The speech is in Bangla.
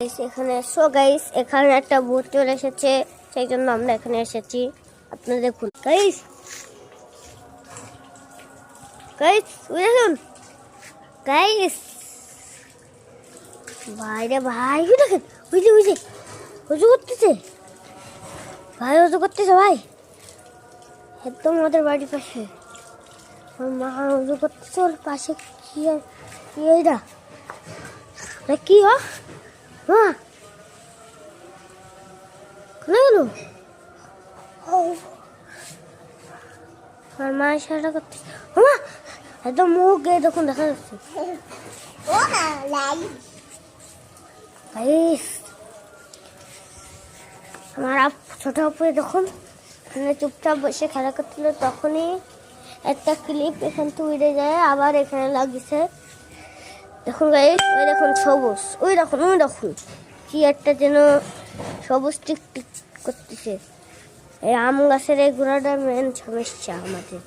এখানে গাইস এখানে একটা ভূত চলে এসেছে, সেই জন্য আমরা এখানে এসেছি। আপনারা দেখুন গাইস, দেখুন গাইস, ভাইরে ভাই দেখেন, বুঝে উজু করতেছে ভাই, উজু করতেছে ভাই, একদম আমাদের বাড়ির পাশে। মা উজু করতেছে, ওর পাশে কি এইটা কি মা খুলে গেল। আর মা ইশারা করতেছে, মা একদম মুখ গিয়ে দেখুন দেখা যাচ্ছে। আমার ছোট আপুরে দেখুন চুপচাপ বসে খেলা করছিল, তখনই একটা ক্লিপ এখান থেকে উড়ে যায়, আবার এখানে লাগিয়েছে। দেখুন গাইস, ওই দেখুন সবুজ, ওই দেখুন কি একটা যেন সবুজ টিক টিক করতেছে। এই আম গাছের এই গোড়াটা মেন সমস্যা আমাদের।